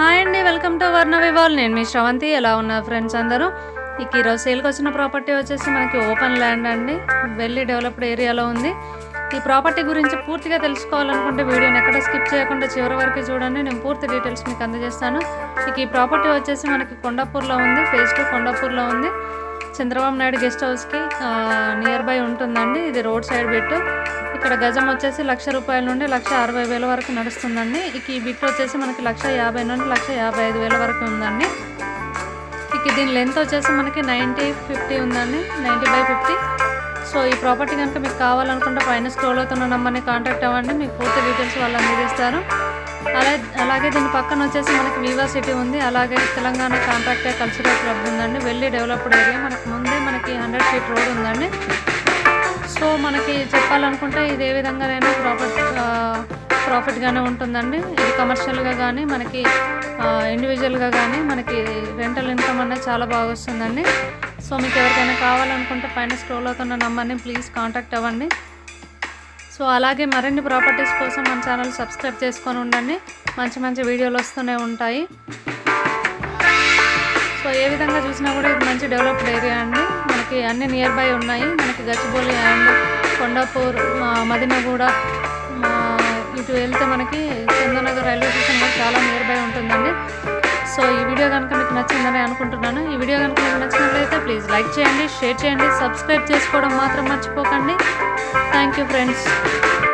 Hi అండి, welcome to వర్ణ వివాల్. నేను మీ శ్రవంతి. ఎలా ఉన్నారు ఫ్రెండ్స్ అందరూ? ఈరోజు సేల్కి వచ్చిన ప్రాపర్టీ వచ్చేసి మనకి ఓపెన్ ల్యాండ్ అండి, వెల్లీ డెవలప్డ్ ఏరియాలో ఉంది. ఈ ప్రాపర్టీ గురించి పూర్తిగా తెలుసుకోవాలనుకుంటే వీడియోని ఎక్కడ స్కిప్ చేయకుండా చివరి వరకు చూడండి. నేను పూర్తి డీటెయిల్స్ మీకు అందజేస్తాను. ఈ ప్రాపర్టీ వచ్చేసి మనకి కొండాపూర్లో ఉంది, ఫేజ్ 2 కొండాపూర్లో ఉంది. చంద్రబాబు నాయుడు గెస్ట్ హౌస్కి నియర్ బై ఉంటుందండి. ఇది రోడ్ సైడ్ బిట్. ఇక్కడ గజం వచ్చేసి ₹1,00,000 నుండి ₹1,60,000 వరకు నడుస్తుందండి. ఈ బిట్ వచ్చేసి మనకి ₹1,50,000 నుండి ₹1,55,000 వరకు ఉందండి. దీని లెంత్ వచ్చేసి మనకి 90/50 ఉందండి, 90/50. సో ఈ ప్రాపర్టీ కనుక మీకు కావాలనుకుంటే పైన స్క్రోల్ అవుతున్న నెంబర్ని కాంటాక్ట్ అవ్వండి, మీకు పూర్తి డీటెయిల్స్ వాళ్ళు అందజేస్తారు. అలాగే దీని పక్కన వచ్చేసి మనకి వివా సిటీ ఉంది. అలాగే తెలంగాణ కాంట్రాక్ట్ కల్చరల్ క్లబ్ ఉందండి. వెల్లీ డెవలప్డ్ ఏరియా. మనకి ముందే మనకి 100 ఫీట్ రోడ్ ఉందండి. సో మనకి చెప్పాలనుకుంటే ఇది ఏ విధంగానైనా ప్రాఫిట్గానే ఉంటుందండి. ఇది కమర్షియల్గా కానీ మనకి ఇండివిజువల్గా కానీ మనకి రెంటల్ ఇన్కమ్ అనేది చాలా బాగా వస్తుందండి. సో మీకు ఎవరికైనా కావాలనుకుంటే పైన స్క్రోల్ అవుతున్న నెంబర్ని ప్లీజ్ కాంటాక్ట్ అవ్వండి. సో అలాగే మరిన్ని ప్రాపర్టీస్ కోసం మన ఛానల్ సబ్స్క్రైబ్ చేసుకొని ఉండండి. మంచి మంచి వీడియోలు వస్తూనే ఉంటాయి. సో ఏ విధంగా చూసినా కూడా ఇది మంచి డెవలప్డ్ ఏరియా అండి. మనకి అన్ని నియర్ బై ఉన్నాయి. మనకి గచ్చిబౌలి అండ్ కొండాపూర్, మదినగూడ, ఇటు వెళ్తే మనకి చందనగర్ రైల్వే స్టేషన్ కూడా చాలా నియర్ బై ఉంటుందండి. సో ఈ వీడియో కనుక మీకు నచ్చిందని అనుకుంటున్నాను. ఈ వీడియో కనుక మీకు నచ్చినట్లయితే ప్లీజ్ లైక్ చేయండి, షేర్ చేయండి, సబ్స్క్రైబ్ చేసుకోవడం మాత్రం మర్చిపోకండి. Thank you friends.